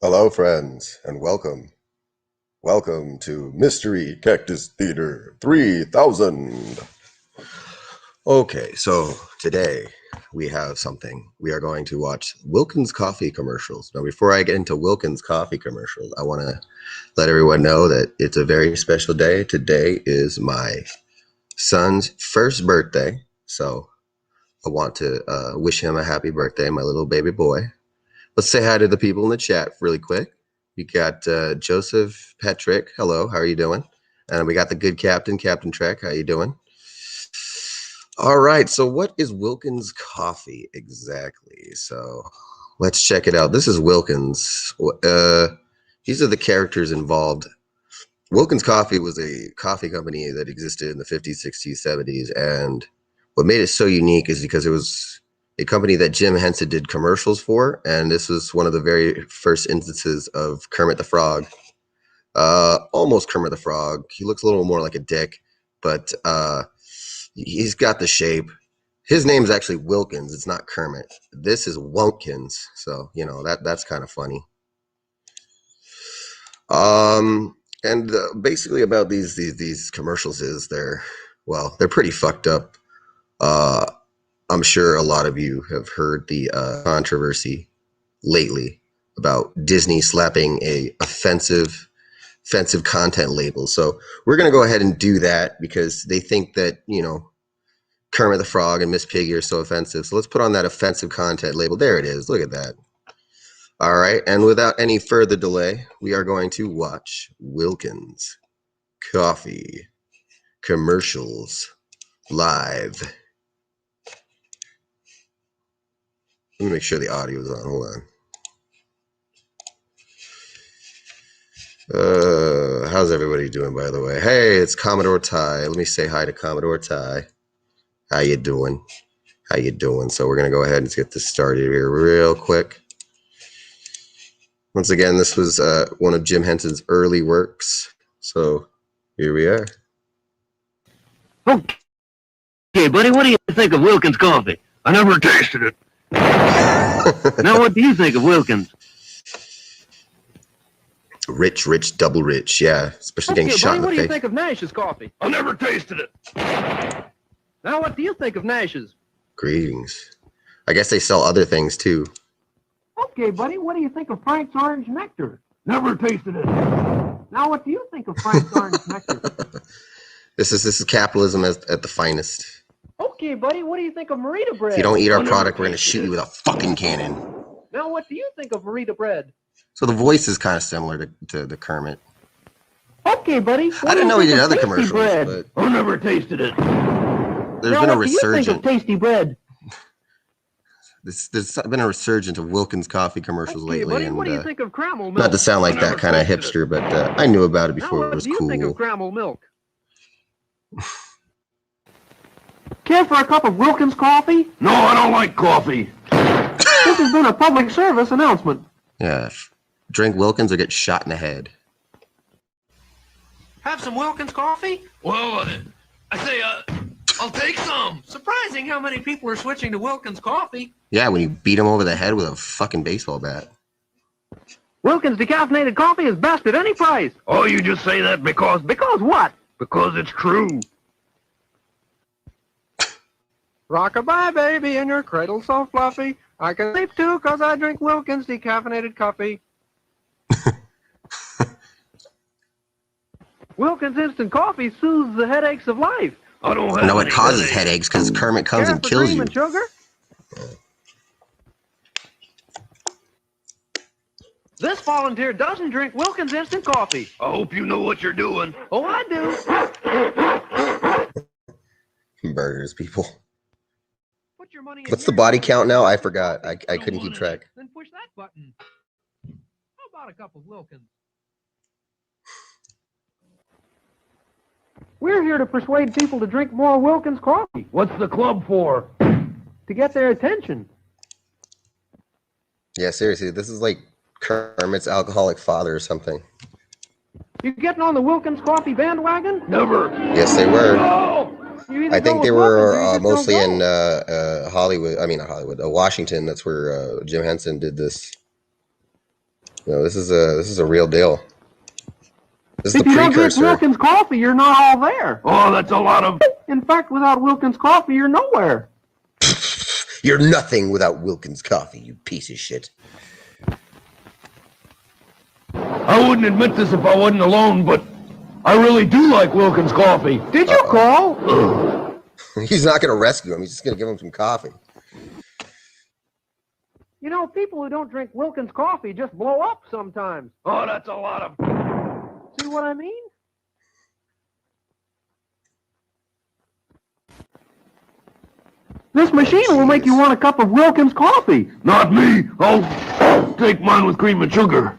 Hello, friends, and welcome. Welcome to Mystery Cactus Theater 3000. Okay, so today we have something. We are going to watch Wilkins coffee commercials. Now, before I get into Wilkins coffee commercials, I want to let everyone know that it's a very special day. Today is my son's first birthday, so I want to wish him a happy birthday, my little baby boy. Let's say hi to the people in the chat really quick. We got Joseph Patrick. Hello, how are you doing? And we got the good captain, Captain Trek. How you doing? All right, so what is Wilkins coffee exactly? So let's check it out. This is Wilkins. These are the characters involved. Wilkins Coffee was a coffee company that existed in the 50s, 60s, 70s. And what made it so unique is because it was a company that Jim Henson did commercials for. And this was one of the very first instances of Kermit the Frog. Almost Kermit the Frog. He looks a little more like a dick, but he's got the shape. His name is actually Wilkins. It's not Kermit. This is Wilkins. So, you know, that's kind of funny. And basically about these commercials is they're pretty fucked up. I'm sure a lot of you have heard the controversy lately about Disney slapping a offensive content label. So we're going to go ahead and do that because they think that, you know, Kermit the Frog and Miss Piggy are so offensive. So let's put on that offensive content label. There it is. Look at that. All right. And without any further delay, we are going to watch Wilkins coffee commercials live. Let me make sure the audio is on. Hold on. How's everybody doing, by the way? Hey, it's Commodore Ty. Let me say hi to Commodore Ty. How you doing? How you doing? So we're going to go ahead and get this started here real quick. Once again, this was one of Jim Henson's early works. So here we are. Okay, buddy, what do you think of Wilkins coffee? I never tasted it. Now, what do you think of Wilkins? Rich, double rich. Yeah, especially getting shot in the what face. do you think of Nash's coffee? I never tasted it. Now, what do you think of Nash's? Greetings. I guess they sell other things too. Okay, buddy, what do you think of Frank's Orange Nectar? Never tasted it. Now, what do you think of Frank's Orange Nectar? This is capitalism at the finest. Okay, buddy, what do you think of Marita bread? If you don't eat our product, we're going to shoot you with a fucking cannon. Now, what do you think of Marita bread? So the voice is kind of similar to the Kermit. Okay, buddy. I didn't know he did other commercials, bread? but I never tasted it. there's Now, been a what do you think resurgence. of Tasty bread? There's been a resurgence of Wilkins coffee commercials Okay, lately, buddy, and what do you think of Cramel milk? not to sound like that kind of hipster, but I knew about it Now, before what it was do you think of cool. Cramel milk? Care for a cup of Wilkins coffee? No, I don't like coffee. This has been a public service announcement. Yeah, drink Wilkins or get shot in the head. Have some Wilkins coffee? Well, I say, I'll take some. Surprising how many people are switching to Wilkins coffee. Yeah, when you beat him over the head with a fucking baseball bat. Wilkins decaffeinated coffee is best at any price. Oh, you just say that because What? because it's true. Rockabye, baby, in your cradle so fluffy. I can sleep too, 'cause I drink Wilkins decaffeinated coffee. Wilkins instant coffee soothes the headaches of life. I don't have No, it any causes headaches because Kermit comes Care and for kills cream you. and sugar? This volunteer doesn't drink Wilkins instant coffee. I hope you know what you're doing. Oh, I do. Burgers, people. Put your money in What's the here. body count now? I forgot. I couldn't keep track. Then push that button. How about a cup of Wilkins? We're here to persuade people to drink more Wilkins coffee, What's the club for? to get their attention. Yeah, seriously, this is like Kermit's alcoholic father or something. You getting on the Wilkins coffee bandwagon? Never. Yes, they were. Oh! You either I go think they with Wilkins or you were just mostly don't in go. Hollywood. I mean, not Hollywood. Washington. That's where Jim Henson did this. No, this is a real deal. This is If the you don't drink precursor. Wilkins coffee, you're not all there. Oh, that's a lot of... In fact, without Wilkins coffee, you're nowhere. You're nothing without Wilkins coffee, you piece of shit. I wouldn't admit this if I wasn't alone, but I really do like Wilkins coffee. Did you call? He's not going to rescue him. He's just going to give him some coffee. You know, people who don't drink Wilkins coffee just blow up sometimes. Oh, that's a lot of... See what I mean? This machine will make you want a cup of Wilkins coffee. Not me. I'll take mine with cream and sugar.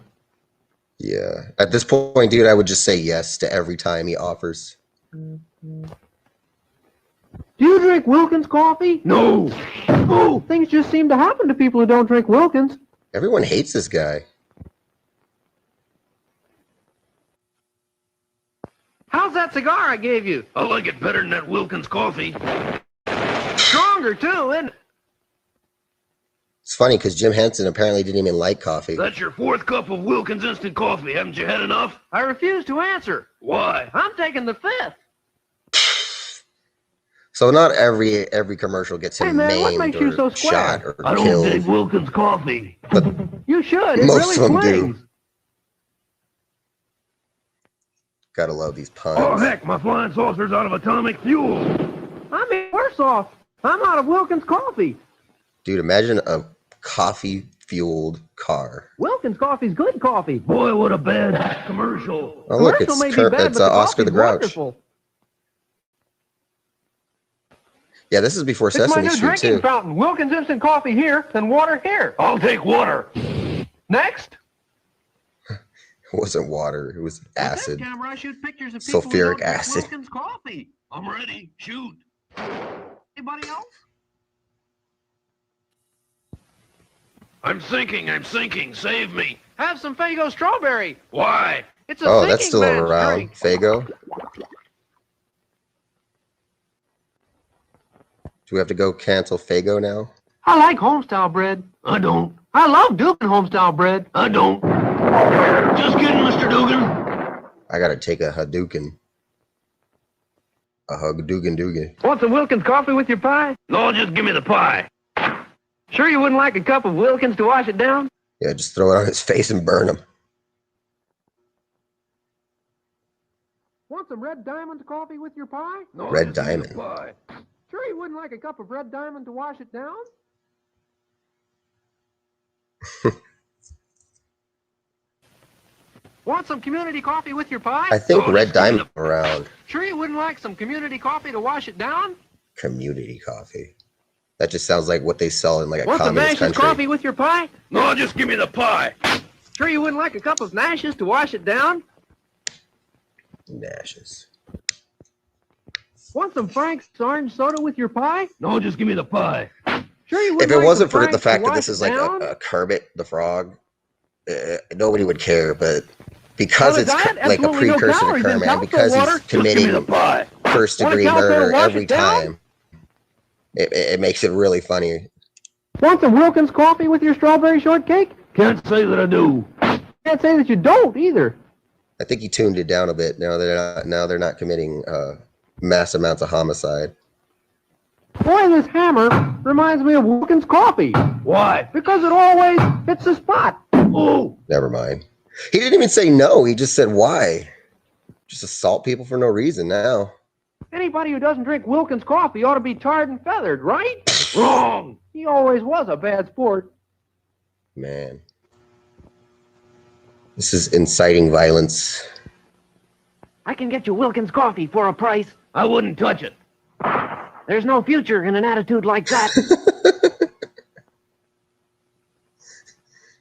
Yeah. At this point, dude, I would just say yes to every time he offers. Do you drink Wilkins coffee? No. Oh, things just seem to happen to people who don't drink Wilkins. Everyone hates this guy. How's that cigar I gave you? I like it better than that Wilkins coffee. Stronger, too, isn't it? It's funny because Jim Henson apparently didn't even like coffee. That's your 4th cup of Wilkins instant coffee. Haven't you had enough? I refuse to answer. Why? I'm taking the 5th. So not every commercial gets him Hey, man, what maimed makes you or so square? shot or I don't killed. dig Wilkins coffee. But You should. It most really of them do. flings. Gotta love these puns. Oh, heck, my flying saucer's out of atomic fuel. I'm even worse off. I'm out of Wilkins coffee. Dude, imagine a coffee-fueled car. Wilkins coffee's good coffee. Boy, what a bad commercial. Oh, look, Commercial may it's, be bad, but the Oscar the coffee's Grouch. wonderful. Yeah, this is before It's my Sesame new Street, drinking too. fountain. Wilkins instant coffee here, then water here. I'll take water. Next. It wasn't water, it was acid. Camera, I shoot pictures of people who Sulfuric don't drink acid. Wilkins coffee. I'm ready. Shoot. Anybody else? I'm sinking. Save me. Have some Faygo strawberry. Why? It's a Oh, thinking that's still man's around. drink. Faygo? Do we have to go cancel Faygo now? I like homestyle bread. I don't. I love Dugan homestyle bread. I don't. Just kidding, Mr. Dugan. I gotta take a Hadouken. A Hadouken. Want some Wilkins coffee with your pie? No, just give me the pie. Sure you wouldn't like a cup of Wilkins to wash it down? Yeah, just throw it on his face and burn him. Want some Red Diamond coffee with your pie? No, Red just give me the Diamond. pie. Sure you wouldn't like a cup of Red Diamond to wash it down? Want some community coffee with your pie? I think Oh, Red just give me Diamond around Sure you wouldn't like some community coffee to wash it down? community coffee. That just sounds like what they sell in like a Want some communist Nash's country. coffee with your pie? No, just give me the pie. Sure you wouldn't like a cup of Nash's to wash it down? Nashes. Want some Frank's orange soda with your pie? No, just give me the pie. Sure you If wouldn't it like wasn't some for the Frank's fact to that this wash is it like down? a Kermit the Frog, nobody would care. But because Well, it's the diet, like a absolutely no precursor to calories in Kermit, and Calico because water. he's Just give me the committing pie. first Want a degree Calico to murder wash every it down? time, it makes it really funny. Want some Wilkins coffee with your strawberry shortcake? Can't say that I do. Can't say that you don't either. I think he tuned it down a bit. Now they're not committing mass amounts of homicide. Boy, this hammer reminds me of Wilkins coffee. Why? Because it always hits the spot. Oh, Never mind. He didn't even say no. He just said why. Just assault people for no reason now. Anybody who doesn't drink Wilkins coffee ought to be tarred and feathered, right? wrong. He always was a bad sport. Man. This is inciting violence. I can get you Wilkins coffee for a price. I wouldn't touch it. There's no future in an attitude like that.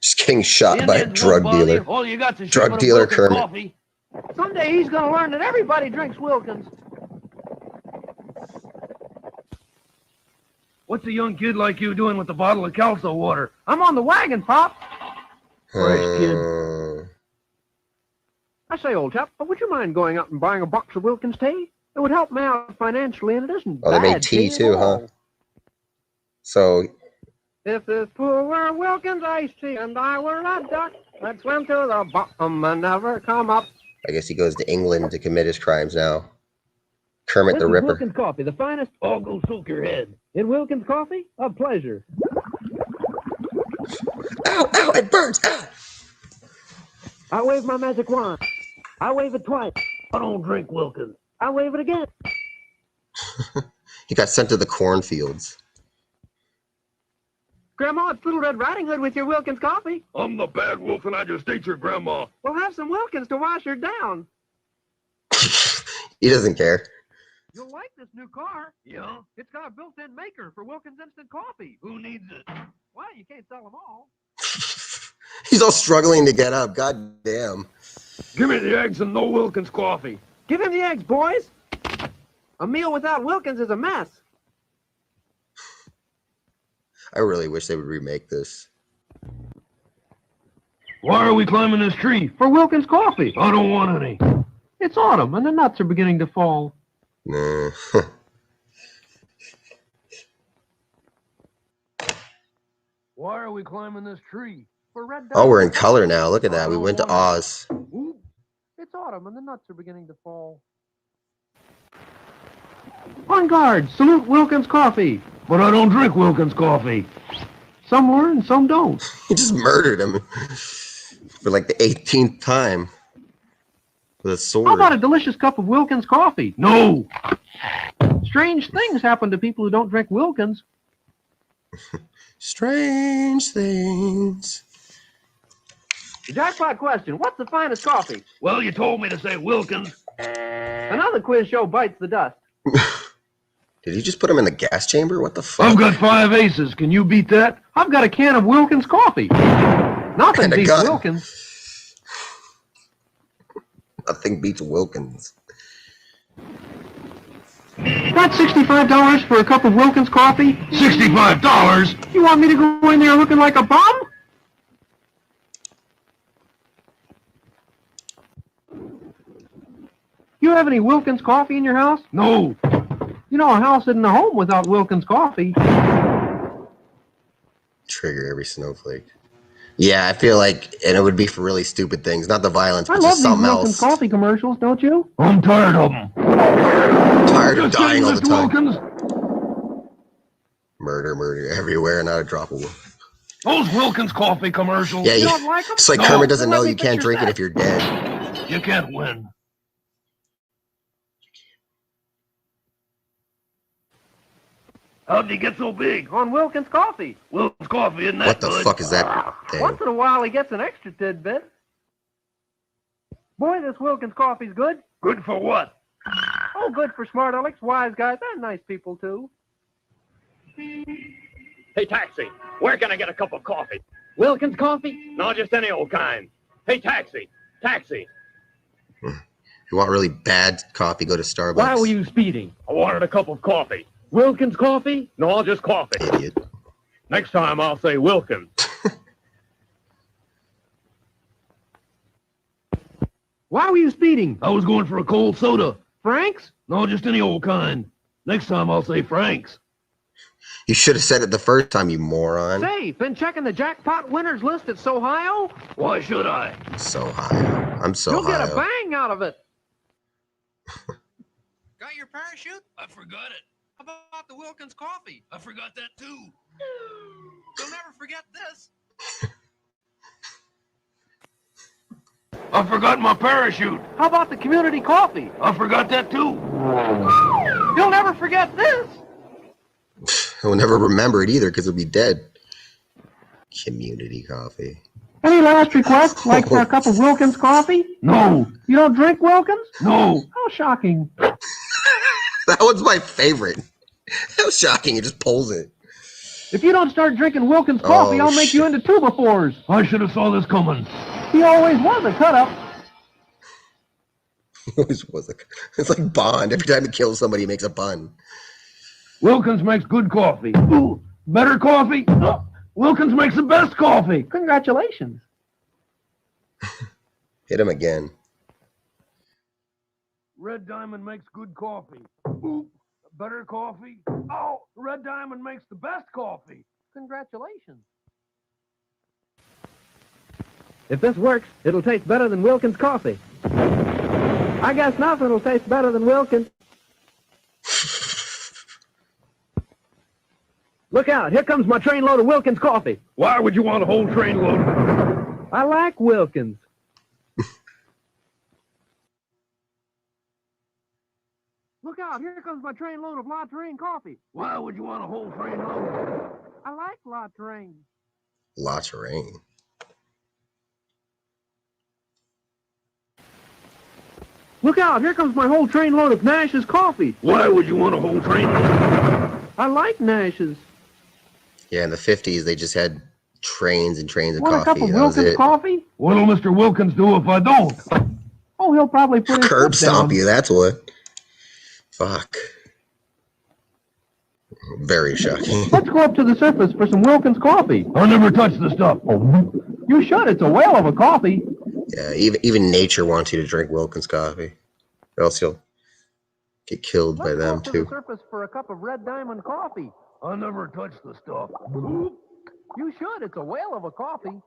Just getting shot by a Indians drug won't bother dealer. you. All you got to Drug dealer Kermit. coffee. Someday he's going to learn that everybody drinks Wilkins. What's a young kid like you doing with a bottle of Calso water? I'm on the wagon, Pop. Fresh kid. I say, old chap, would you mind going out and buying a box of Wilkins tea? It would help me out financially, and it isn't Oh, they bad made tea at too, huh? all. So If this pool were Wilkins iced tea and I were a duck, I'd swim to the bottom and never come up. I guess he goes to England to commit his crimes now. Kermit This the is Ripper. Wilkins Coffee, the finest. Oh, go soak your head. In Wilkins Coffee, a pleasure. Ow, ow, it burns, ow. I wave my magic wand. I wave it twice. I don't drink Wilkins. I wave it again. He got sent to the cornfields. Grandma, it's Little Red Riding Hood with your Wilkins coffee. I'm the bad wolf and I just ate your grandma. We'll have some Wilkins to wash her down. He doesn't care. You'll like this new car. Yeah? It's got a built-in maker for Wilkins Instant Coffee. Who needs it? Well, you can't sell them all. He's all struggling to get up. God damn. Give me the eggs and no Wilkins coffee. Give him the eggs, boys. A meal without Wilkins is a mess. I really wish they would remake this. Why are we climbing this tree? For Wilkins coffee. I don't want any. It's autumn and the nuts are beginning to fall. Nah. Why are we climbing this tree? For red Oh, we're in color now. Look at that. We went to Oz. Ooh, it's autumn and the nuts are beginning to fall. On guard! Salute Wilkins coffee. But I don't drink Wilkins coffee. Some learn, some don't. He just murdered him for like the 18th time with a sword. How about a delicious cup of Wilkins coffee? No! Strange things happen to people who don't drink Wilkins. Strange things. Jackpot question. What's the finest coffee? Well, you told me to say Wilkins. Another quiz show bites the dust. Did he just put him in the gas chamber? What the fuck? I've got 5 aces. Can you beat that? I've got a can of Wilkins coffee. Nothing And a beats gun. Wilkins. Nothing beats Wilkins. That's $65 for a cup of Wilkins coffee? $65? You want me to go in there looking like a bum? You have any Wilkins coffee in your house? No. You know, a house isn't a home without Wilkins coffee. Trigger every snowflake. Yeah, I feel like, and it would be for really stupid things, not the violence, I but love just these something Wilkins else. coffee commercials, don't you? I'm tired of them. Tired of dying all the time. Wilkins. Murder, murder everywhere, not a drop of. Those Wilkins coffee commercials. Yeah, You you, don't like 'em? it's like No. Kermit doesn't Then know let me you fix can't your drink it set. if you're dead. You can't win. How'd you get so big? On Wilkins coffee. Wilkins coffee, isn't that What the good? fuck is that thing? Once in a while he gets an extra tidbit. Boy, this Wilkins coffee's good. Good for what? Oh, good for smart alecks, wise guys, and nice people, too. Hey, taxi, where can I get a cup of coffee? Wilkins Coffee? No, just any old kind. Hey, taxi, taxi. If you want really bad coffee, go to Starbucks. Why were you speeding? I wanted a cup of coffee. Wilkins Coffee? No, just coffee. Idiot. Next time I'll say Wilkins. Why were you speeding? I was going for a cold soda. Frank's? No, just any old kind. Next time I'll say Frank's. You should have said it the first time, you moron. Say, been checking the jackpot winners list at Sohio? Why should I? So high. I'm so You'll high. get a bang out of it. Got your parachute? I forgot it. How about the Wilkins coffee? I forgot that too. You'll never forget this. I forgot my parachute. How about the community coffee? I forgot that too. You'll never forget this. He'll never remember it either because he'll be dead. Community coffee. Any last requests, like for a cup of Wilkins coffee? No, You don't drink Wilkins? no. How shocking. That one's my favorite. How shocking. He just pulls it. If you don't start drinking Wilkins coffee, Oh, I'll make you into two-by-fours. I should have saw this coming. He always was a cut-up. He always was it's like Bond. Every time he kills somebody, he makes a pun. Wilkins makes good coffee. Ooh, better coffee? Oh, Wilkins makes the best coffee. Congratulations. Hit him again. Red Diamond makes good coffee. Ooh, better coffee? Oh, Red Diamond makes the best coffee. Congratulations. If this works, it'll taste better than Wilkins coffee. I guess nothing will taste better than Wilkins. Look out, here comes my trainload of Wilkins coffee. Why would you want a whole trainload? I like Wilkins. Look out, here comes my trainload of La Terrain coffee. Why would you want a whole trainload? I like La Terrain. La Terrain. Look out, here comes my whole trainload of Nash's coffee. Why would you want a whole trainload? I like Nash's. Yeah, in the 50s, they just had trains and trains of Want a cup coffee. of That was Wilkins it. coffee? What'll Mr. Wilkins do if I don't? Oh, he'll probably put his Curb foot down. stomp you, that's what. Fuck. Very shocking. Let's go up to the surface for some Wilkins coffee. I'll never touch the stuff. You should. It's a whale of a coffee. Yeah, even nature wants you to drink Wilkins coffee. Or else you'll get killed by Let's go them, up to too. the surface for a cup of Red Diamond coffee. I'll never touch the stuff. You should. It's a whale of a coffee.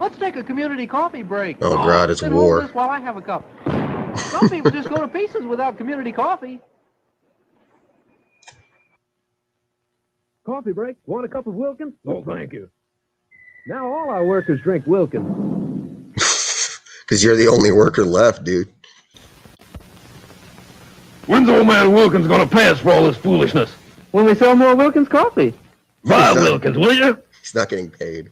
Let's take a community coffee break. Oh, God, it's Then hold war. this while I have a cup. Some people just go to pieces without community coffee. Coffee break. Want a cup of Wilkins? No, thank you. Now all our workers drink Wilkins. Because you're the only worker left, dude. When's old man Wilkins gonna pay us for all this foolishness? When we sell more Wilkins coffee. Buy He's not- Wilkins, will you? He's not getting paid.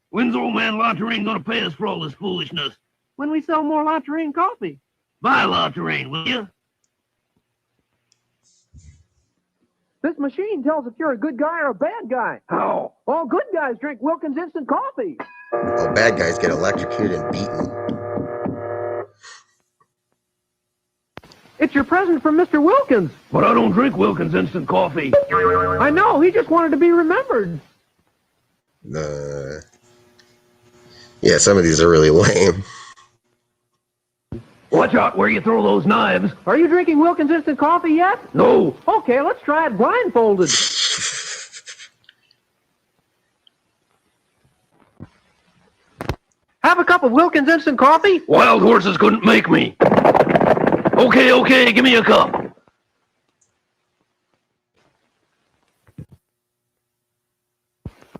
When's old man La Terrain gonna pay us for all this foolishness? When we sell more La Terrain coffee. Buy La Terrain, will you? This machine tells if you're a good guy or a bad guy. How? All good guys drink Wilkins instant coffee. Oh, bad guys get electrocuted and beaten. It's your present from Mr. Wilkins. But I don't drink Wilkins instant coffee. I know, he just wanted to be remembered. Yeah, some of these are really lame. Watch out where you throw those knives. Are you drinking Wilkins instant coffee yet? No. Okay, let's try it blindfolded. Have a cup of Wilkins instant coffee? Wild horses couldn't make me. Okay, give me a cup.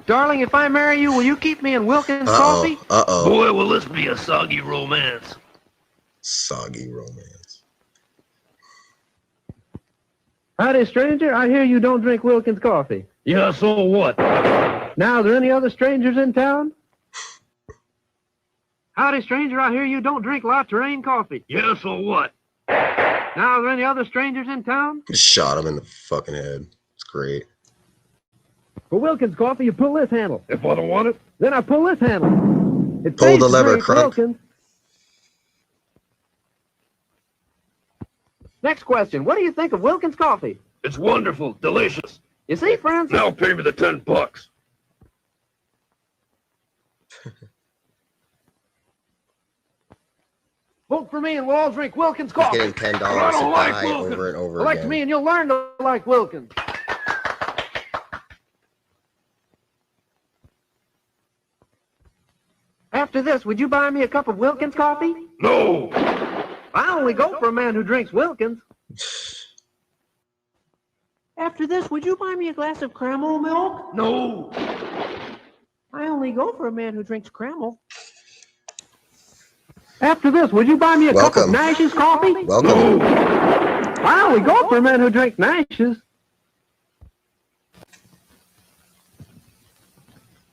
Darling, if I marry you, will you keep me in Wilkins coffee? Uh-oh. Boy, will this be a soggy romance. Soggy romance. Howdy, stranger. I hear you don't drink Wilkins coffee. Yeah, so what? Now, are there any other strangers in town? Howdy, stranger. I hear you don't drink La Terrain coffee. Yeah, so what? Now, are there any other strangers in town? Just shot him in the fucking head. It's great. For Wilkins coffee, you pull this handle. If I don't want it? Then I pull this handle. It Pull pays the to lever, drink Crunk. Wilkins. Next question. What do you think of Wilkins coffee? It's wonderful, delicious. You see, friends? Now pay me the $10. Vote for me and we'll all drink Wilkins He's coffee. getting $10 to I don't like buy Wilkins. over and over Elect again. me and you'll learn to like Wilkins. After this, would you buy me a cup of Wilkins coffee? No. I only go for a man who drinks Wilkins. After this, would you buy me a glass of caramel milk? No. I only go for a man who drinks caramel. After this, would you buy me a cup Welcome. of Nash's coffee? Welcome. I only go for a man who drinks Nash's.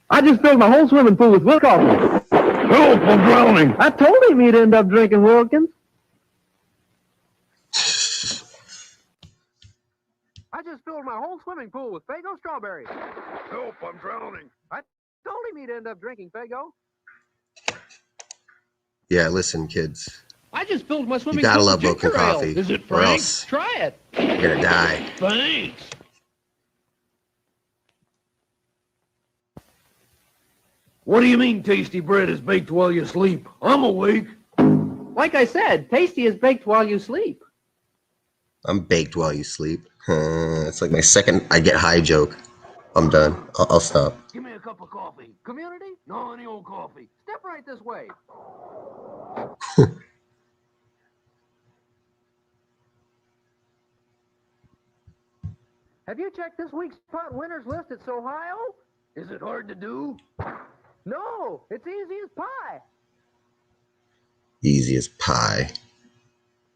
I just filled my whole swimming pool with Wilkins coffee. Help, I'm drowning. I told him he'd end up drinking Wilkins. I just filled my whole swimming pool with Faygo strawberries. Help, I'm drowning. I told him he'd end up drinking Faygo. Yeah, listen, kids. I just filled my swimming You gotta pool love with Wilkins ginger ale. coffee. Is it Or Frank? else Try it. you're gonna die. Thanks. What do you mean tasty bread is baked while you sleep? I'm awake. Like I said, tasty is baked while you sleep. I'm baked while you sleep. It's like my second I get high joke. I'm done. I'll stop. Give me a cup of coffee. Community? No, any old coffee. Step right this way. Have you checked this week's pot winners list at Ohio? Is it hard to do? No, it's easy as pie. Easy as pie.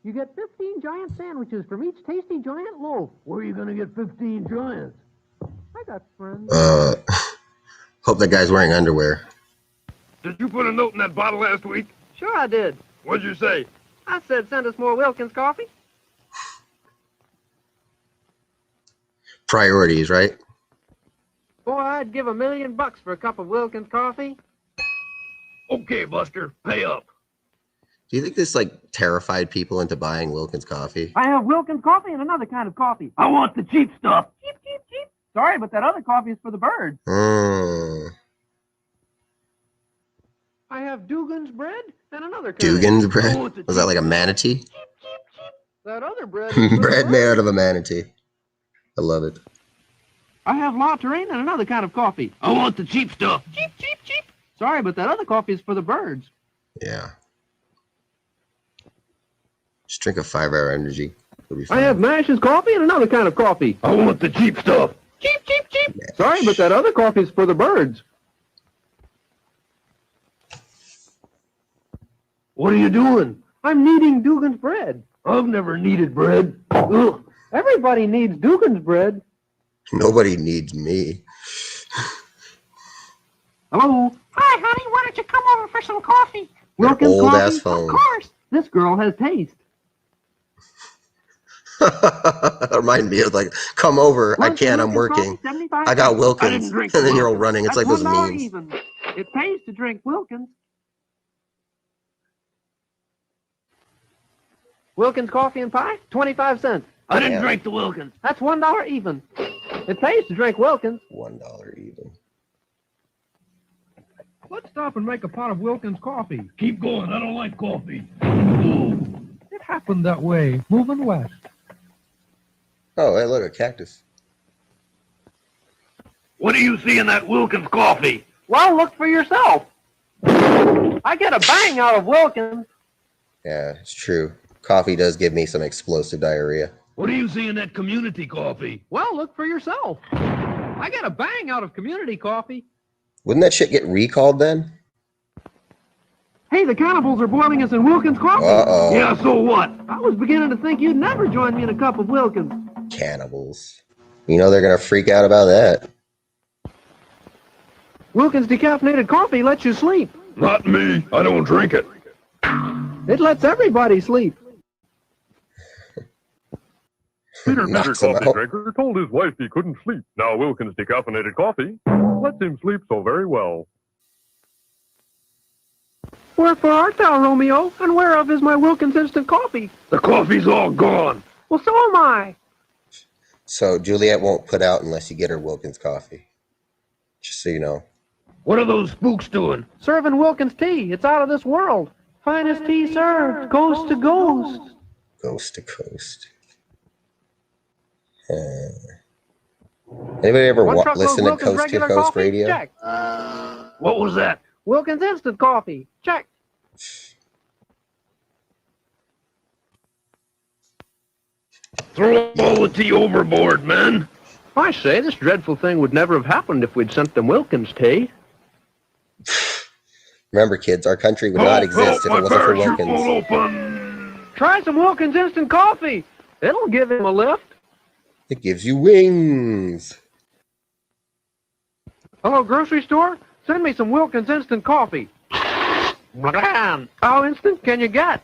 You get 15 giant sandwiches from each tasty giant loaf. Where are you going to get 15 giants? I got friends. Hope that guy's wearing underwear. Did you put a note in that bottle last week? Sure I did. What'd you say? I said send us more Wilkins coffee. Priorities, right? Boy, I'd give $1 million for a cup of Wilkins coffee. Okay, Buster, pay up. Do you think this like terrified people into buying Wilkins coffee? I have Wilkins coffee and another kind of coffee. I want the cheap stuff. Cheap, cheap, cheap. Sorry, but that other coffee is for the birds. I have Dugan's bread and another kind. Dugan's bread? Was that like a manatee? That other bread is for Bread the made birds. out of a manatee. I love it. I have La Terrain and another kind of coffee. I want the cheap stuff. Cheap, cheap, cheap. Sorry, but that other coffee is for the birds. Yeah. Just drink a 5-hour energy. It'll be fine. I have Mash's coffee and another kind of coffee. I want the cheap stuff. Cheap, cheap, cheap. Sorry, but that other coffee is for the birds. What are you doing? I'm kneading Dugan's bread. I've never needed bread. Ugh. Everybody needs Dugan's bread. Nobody needs me. Hello? Hi, honey. Why don't you come over for some coffee? Wilkins Old coffee? ass phone. Of course. This girl has taste. Remind me of like, come over. I One can't. I'm Wilkins working. coffee, 75 I got cents. Wilkins. didn't drink And then you're all Wilkins. running. It's That's like those $1 memes. even. It pays to drink Wilkins. Wilkins coffee and pie, 25 cents. I didn't Yeah. drink the Wilkins. That's $1 even. It pays to drink Wilkins. $1 even. Let's stop and make a pot of Wilkins coffee. Keep going. I don't like coffee. Ooh. It happened that way, moving west. Oh, hey, look, a cactus. What do you see in that Wilkins coffee? Well, look for yourself. I get a bang out of Wilkins. Yeah, it's true. Coffee does give me some explosive diarrhea. What do you see in that community coffee? Well, look for yourself. I get a bang out of community coffee. Wouldn't that shit get recalled then? Hey, the cannibals are boiling us in Wilkins coffee. Uh-oh. Yeah, so what? I was beginning to think you'd never join me in a cup of Wilkins. Cannibals. You know they're going to freak out about that. Wilkins decaffeinated coffee lets you sleep. Not me. I don't drink it. It lets everybody sleep. Peter Knocks Bitter, him coffee out. drinker, told his wife he couldn't sleep. Now Wilkins decaffeinated coffee lets him sleep so very well. Wherefore art thou, Romeo? And whereof is my Wilkins instant coffee? The coffee's all gone. Well, so am I. So Juliet won't put out unless you get her Wilkins coffee. Just so you know. What are those spooks doing? Serving Wilkins tea. It's out of this world. Finest tea served, coast to coast. Coast to coast. Anybody ever One truckload listen to Wilkins Coast to regular Coast coffee? radio? Check. What was that? Wilkins instant coffee? Check. Throw all the tea overboard, man. I say, this dreadful thing would never have happened if we'd sent them Wilkins tea. Remember, kids, our country would not exist if my it wasn't for parachute won't Wilkins. open. Try some Wilkins instant coffee. It'll give him a lift. It gives you wings. Hello, grocery store? Send me some Wilkins instant coffee. Madam, how instant can you get?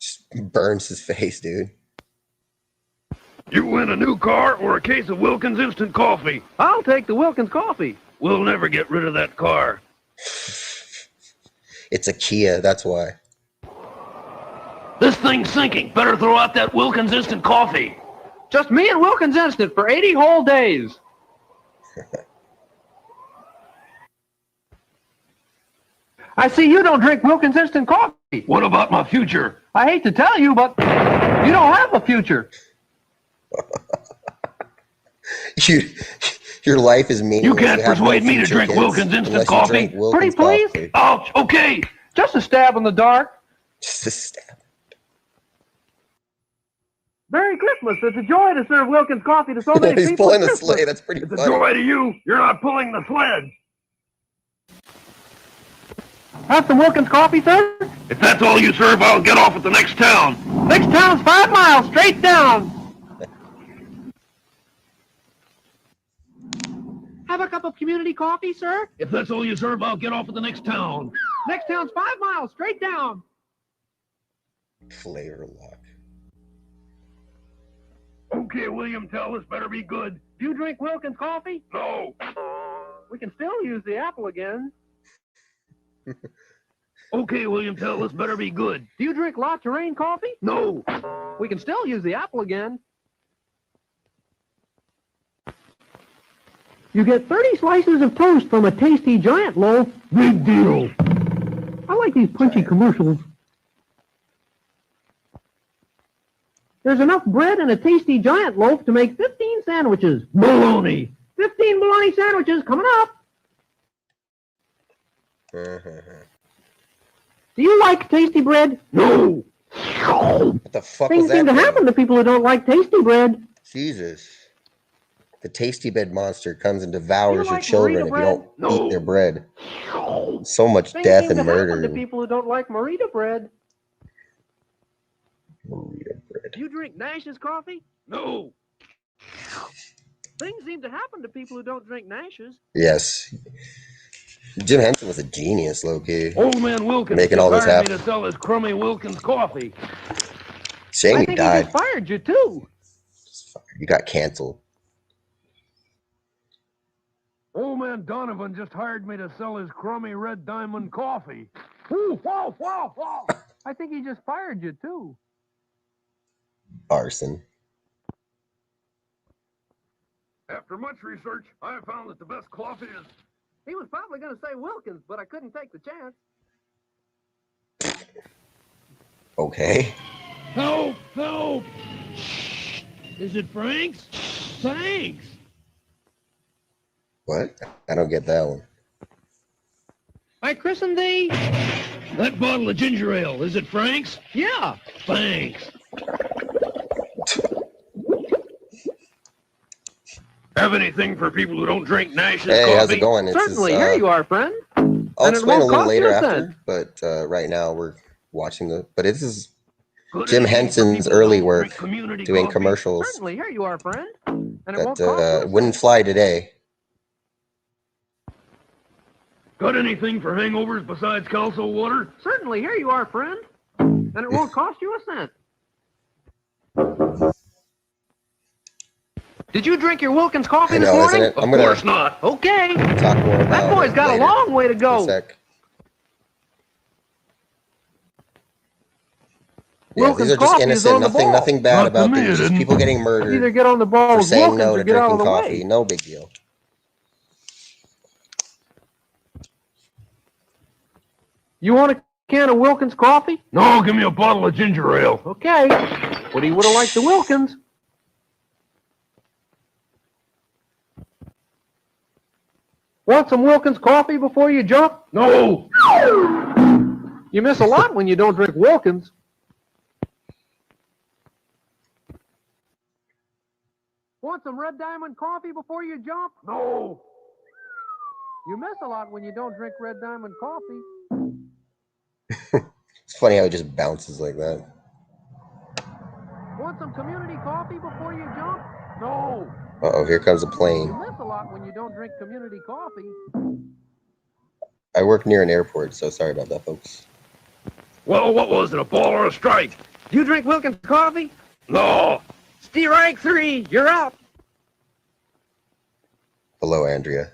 Just burns his face, dude. You win a new car or a case of Wilkins instant coffee. I'll take the Wilkins coffee. We'll never get rid of that car. It's a Kia, that's why. This thing's sinking. Better throw out that Wilkins instant coffee. Just me and Wilkins instant for 80 whole days. I see you don't drink Wilkins instant coffee. What about my future? I hate to tell you, but You don't have a future. You, your life is meaningless. You can't have no persuade me to future, drink kids, Wilkins instant unless you coffee. drink Wilkins Pretty please? coffee. Ouch, okay. Just a stab in the dark. Just a stab. Merry Christmas. It's a joy to serve Wilkins coffee to so many He's people. pulling at a Christmas. sleigh. That's pretty It's a funny. joy to you. You're not pulling the sled. Have some Wilkins coffee, sir? If that's all you serve, I'll get off at the next town. Next town's 5 miles, straight down. Have a cup of community coffee, sir? If that's all you serve, I'll get off at the next town. Next town's 5 miles, straight down. Flavor lock. Okay, William, tell this better be good. Do you drink Wilkins coffee? No. We can still use the apple again. Okay, William, tell this better be good. Do you drink La Terrain coffee? No. We can still use the apple again. You get 30 slices of toast from a tasty giant loaf. Big deal. I like these punchy commercials. There's enough bread in a tasty giant loaf to make 15 sandwiches. Baloney. 15 bologna sandwiches coming up. Do you like tasty bread? No. What the fuck Things was that? seem to thing? happen to people who don't like tasty bread. Jesus. The tasty bed monster comes and devours You your like children if Marita you don't bread? eat their bread. So much Things death seem and to happen to murder. people who don't like Marita bread. Marita bread. Do you drink Nash's coffee? No. Things seem to happen to people who don't drink Nash's. Yes. Jim Henson was a genius, low-key. Old man Wilkins Making all this hired me happen. to sell his crummy Wilkins coffee. Shame I he think he died. just fired you, too. You got canceled. Old man Donovan just hired me to sell his crummy red diamond coffee. Ooh, wow, wow, wow. I think he just fired you, too. Arson. After much research, I have found that the best coffee is... He was probably going to say Wilkins, but I couldn't take the chance. Okay. Help! Help! Is it Frank's? Thanks! What? I don't get that one. I christened thee. That bottle of ginger ale, is it Frank's? Yeah. Thanks. Have anything for people who don't drink Nash's Hey, coffee? how's it going? This Certainly. is, Here you are, friend. I'll And it explain a won't little cost later you a after, cent. but right now we're watching the... But this is Good Jim anything for Henson's people who early don't work drink community doing coffee? commercials Certainly. Here you are, friend. And it won't cost you that a wouldn't cent. fly today. Got anything for hangovers besides calso water? Certainly. Here you are, friend. And it won't cost you a cent. Did you drink your Wilkins coffee I this know, isn't morning? it? I'm Of gonna course not. Okay. talk more about That boy's it got later. a long way to In a go. sec. Yeah, Wilkins these are just coffee is innocent. on the ball. Nothing bad Not about to me, these. it Just didn't. people getting Either murdered get on the ball for with saying Wilkins no or to get out of drinking the coffee. way. No big deal. You want a can of Wilkins coffee? No, give me a bottle of ginger ale. Okay. But he would have liked the Wilkins. Want some Wilkins coffee before you jump? No. You miss a lot when you don't drink Wilkins. Want some Red Diamond coffee before you jump? No. You miss a lot when you don't drink Red Diamond coffee. It's funny how it just bounces like that. Want some community coffee before you jump? No. Uh-oh, here comes a You plane. miss a lot when you don't drink community coffee. I work near an airport, so sorry about that, folks. Well, what was it, a ball or a strike? Do you drink Wilkins coffee? No. Strike 3, you're out. Hello, Andrea.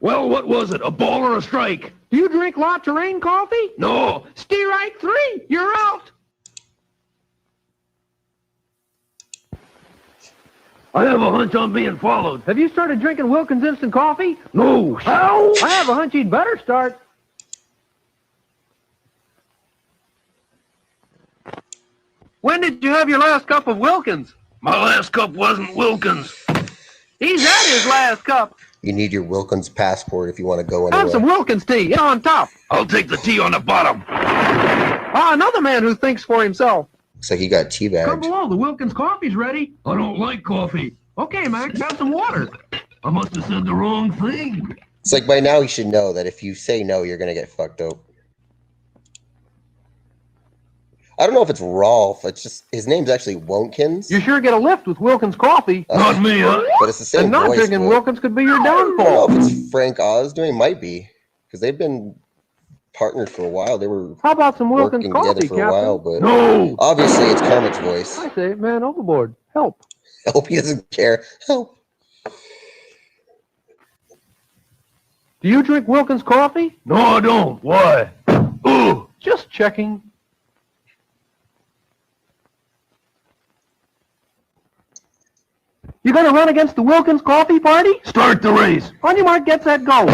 Well, what was it, a ball or a strike? Do you drink La Terrain coffee? No. Strike 3, you're out. I have a hunch I'm being followed. Have you started drinking Wilkins instant coffee? No. How? I have a hunch you'd better start. When did you have your last cup of Wilkins? My last cup wasn't Wilkins. He's had his last cup. You need your Wilkins passport if you want to go Have some anywhere. Wilkins tea on top. I'll take the tea on the bottom. Ah, another man who thinks for himself. Looks like he got Come teabagged. below. The Wilkins coffee's ready. I don't like coffee. Okay, Max, have some water. I must have said the wrong thing. It's like by now he should know that if you say no, you're gonna get fucked up. I don't know if it's Rolf. It's just his name's actually Wilkins, You sure get a lift with Wilkins coffee. Not me, huh? but it's the same And not voice. drinking but Wilkins could be your I don't know downfall. if it's Frank Oz doing. Might be because they've been partnered for a while. They were How about some Wilkins working together coffee, for a while, Captain? but No. obviously it's Kermit's voice. I say, man overboard. Help. Help! He doesn't care. Help! Do you drink Wilkins coffee? No, I don't. Why? Ooh. Just checking. You gonna run against the Wilkins coffee party? Start the race. On your mark, get set, go.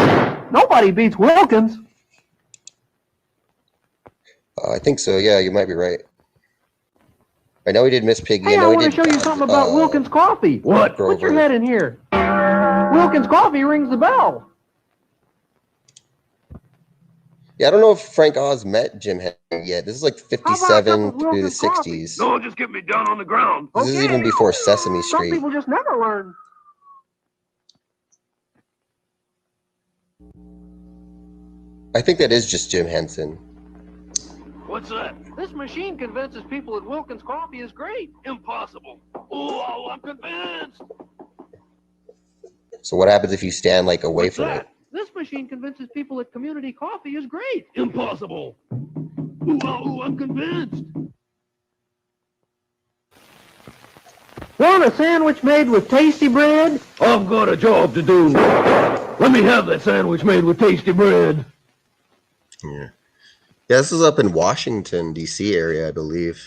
Nobody beats Wilkins. I think so. Yeah, you might be right. I know he did Miss Piggy. Hey, I know he want to did. show you something about Wilkins coffee. What? Put your Grover. head in here. Wilkins coffee rings the bell. Yeah, I don't know if Frank Oz met Jim Henson yet. This is like How about a cup 57 of to the Wilkins coffee? 60s. No, just get me down on the ground. This is even before Sesame Some Street. people just never learn. I think that is just Jim Henson. What's that? This machine convinces people that Wilkins coffee is great. Impossible. Oh, I'm convinced. So what happens if you stand like away What's from that? it? This machine convinces people that community coffee is great. Impossible. Ooh, I'm convinced. Want a sandwich made with tasty bread? I've got a job to do. Let me have that sandwich made with tasty bread. Yeah. Yeah, this is up in Washington, D.C. area, I believe.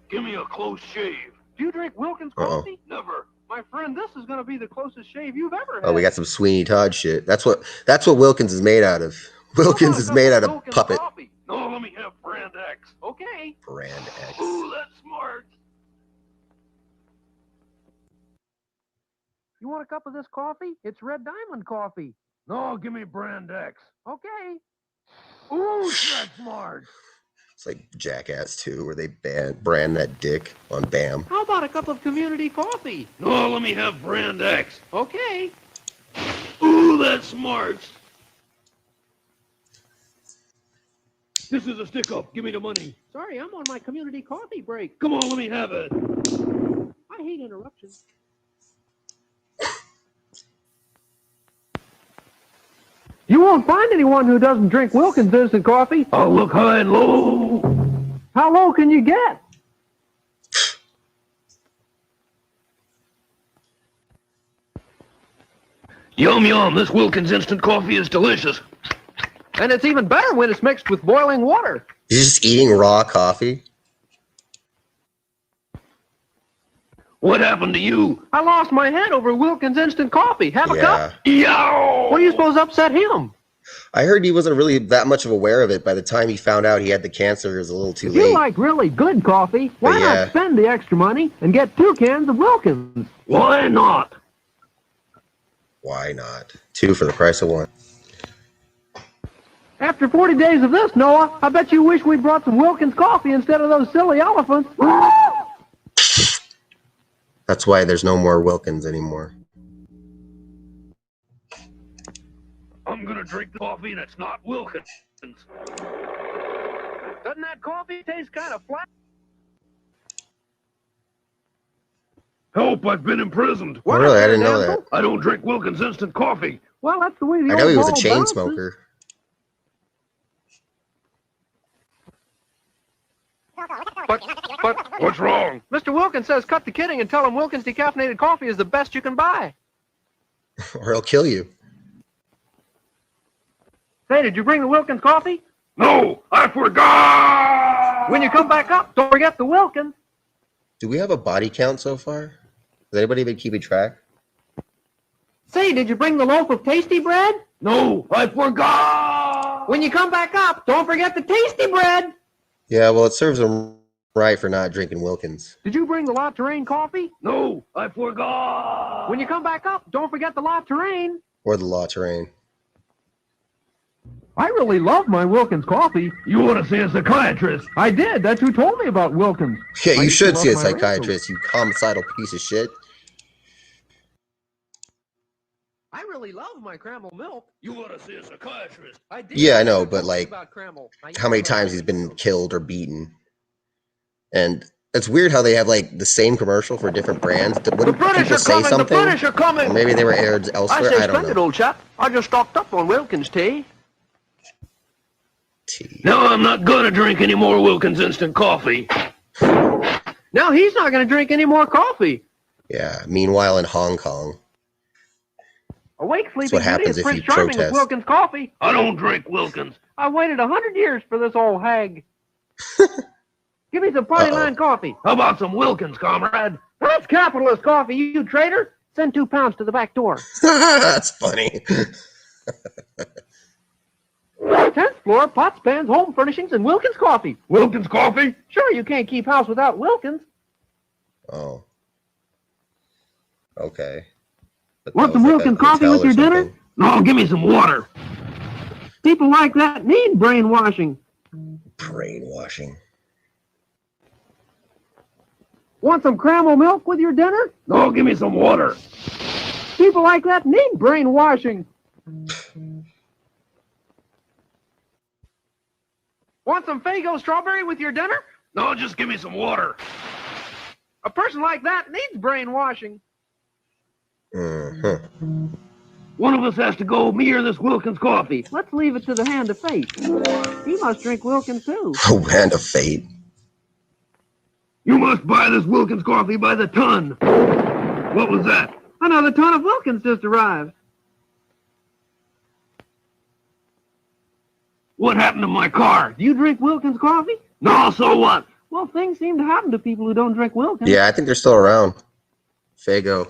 Give me a close shave. Do you drink Wilkins Uh-oh. coffee? Never. My friend, this is going to be the closest shave you've ever had. Oh, we got some Sweeney Todd shit. That's what Wilkins is made out of. Wilkins is made out of Wilkins puppet. coffee. No, let me have brand X. Okay. Brand X. Ooh, that's smart. You want a cup of this coffee? It's Red Diamond coffee. No, give me brand X. Okay. Ooh, that's smart. It's like Jackass 2, where they brand that dick on BAM. How about a cup of community coffee? No, let me have brand X. Okay. Ooh, that's smart. This is a stick up. Give me the money. Sorry, I'm on my community coffee break. Come on, let me have it. I hate interruptions. You won't find anyone who doesn't drink Wilkins instant coffee. I'll look high and low. How low can you get? Yum, yum. This Wilkins instant coffee is delicious. And it's even better when it's mixed with boiling water. You're just eating raw coffee? What happened to you? I lost my head over Wilkins instant coffee. Have a Yeah. cup? Yow! What do you suppose upset him? I heard he wasn't really that much of aware of it. By the time he found out he had the cancer, it was a little too If you late. like really good coffee, why But yeah. not spend the extra money and get 2 cans of Wilkins? Why not? Why not? 2 for the price of 1. After 40 days of this, Noah, I bet you wish we'd brought some Wilkins coffee instead of those silly elephants. That's why there's no more Wilkins anymore. I'm gonna drink the coffee and it's not Wilkins. Doesn't that coffee taste kind of flat? Help, I've been imprisoned. Oh, really? I didn't know that. I don't drink Wilkins instant coffee. Well, that's the way the I old know he was a ball chain bounces. smoker. But What's wrong? Mr. Wilkins says cut the kidding and tell him Wilkins decaffeinated coffee is the best you can buy. Or he'll kill you. Say, did you bring the Wilkins coffee? No, I forgot! When you come back up, don't forget the Wilkins. Do we have a body count so far? Has anybody been keeping track? Say, did you bring the loaf of tasty bread? No, I forgot! When you come back up, don't forget the tasty bread. Yeah, well, it serves them Right, for not drinking Wilkins. Did you bring the La Terrain coffee? No, I forgot. When you come back up, don't forget the La Terrain. Or the La Terrain. I really love my Wilkins coffee. You ought to see a psychiatrist. I did. That's who told me about Wilkins. Yeah, I you used to should love see a my psychiatrist, you homicidal piece of shit. I really love my Cramble milk. You ought to see a psychiatrist. I did. Yeah, I know, That's who but, told me like, about Cramble. I used how many to love times he's been Wilkins. killed or beaten. And it's weird how they have, like, the same commercial for different brands. Wouldn't people say something? The British are coming. Or maybe they were aired I elsewhere. say I don't splendid, know. old chap. I just stocked up on Wilkins tea. Tea. No, I'm not gonna drink any more Wilkins instant coffee. Now he's not going to drink any more coffee. Yeah, meanwhile in Hong Kong. Awake, That's sleeping what happens beauty, if Prince you Charming with protest. Wilkins coffee. I don't drink Wilkins. I waited 100 years for this old hag. Give me some party Uh-oh. line coffee. How about some Wilkins, comrade? That's capitalist coffee, you traitor. Send 2 pounds to the back door. That's funny. 10th floor, pots, pans, home furnishings, and Wilkins coffee. Wilkins coffee? Sure, you can't keep house without Wilkins. Oh. Okay. But Want that some was like Wilkins a coffee hotel with or your dinner? something. No, give me some water. People like that need brainwashing. Brainwashing. Want some Cramble milk with your dinner? No, give me some water. People like that need brainwashing. Want some Faygo strawberry with your dinner? No, just give me some water. A person like that needs brainwashing. Mm-hmm. One of us has to go, me or this Wilkins coffee. Let's leave it to the hand of fate. He must drink Wilkins too. Oh, hand of fate. You must buy this Wilkins coffee by the ton. What was that? Another ton of Wilkins just arrived. What happened to my car? Do you drink Wilkins coffee? No, so what? Well, things seem to happen to people who don't drink Wilkins. Yeah, I think they're still around. Faygo.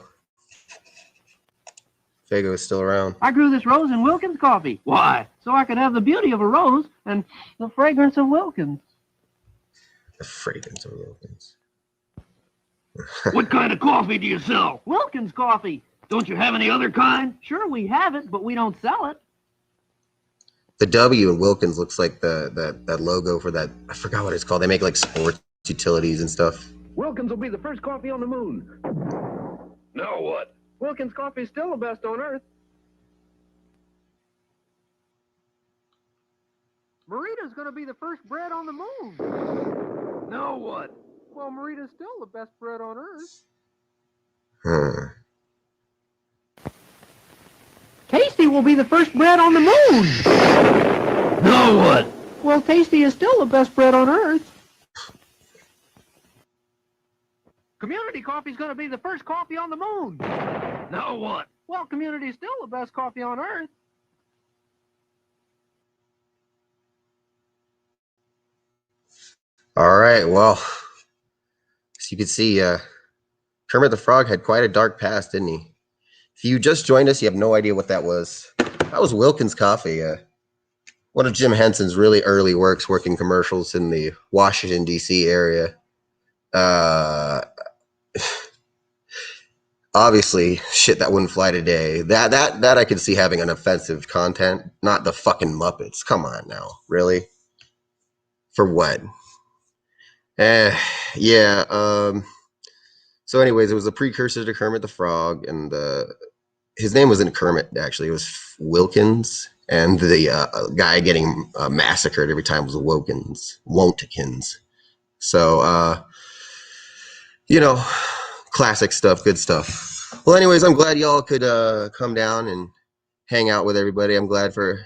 Faygo is still around. I grew this rose in Wilkins coffee. Why? So I could have the beauty of a rose and the fragrance of Wilkins. The fragrance of Wilkins. What kind of coffee do you sell? Wilkins coffee. Don't you have any other kind? Sure, we have it, but we don't sell it. The W in Wilkins looks like that logo for that. I forgot what it's called. They make like sports utilities and stuff. Wilkins will be the first coffee on the moon. Now what? Wilkins coffee is still the best on earth. Marita's going to be the first bread on the moon. Now what? Well, Marita's still the best bread on earth. Hmm. Tasty will be the first bread on the moon. Now what? Well, Tasty is still the best bread on earth. Community coffee is going to be the first coffee on the moon. Now what? Well, Community is still the best coffee on earth. All right. Well, as you can see, Kermit the Frog had quite a dark past, didn't he? If you just joined us, you have no idea what that was. That was Wilkins Coffee. One of Jim Henson's really early works, working commercials in the Washington, D.C. area. Obviously, shit that wouldn't fly today. That I could see having an offensive content, not the fucking Muppets. Come on now, really? For what? Yeah. So, anyways, it was a precursor to Kermit the Frog, and his name wasn't Kermit actually; it was Wilkins, and the guy getting massacred every time was Wonkins. So, you know, classic stuff, good stuff. Well, anyways, I'm glad y'all could come down and hang out with everybody. I'm glad for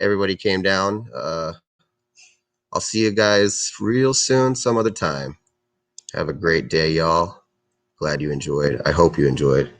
everybody came down. I'll see you guys real soon, some other time. Have a great day, y'all. Glad you enjoyed. I hope you enjoyed.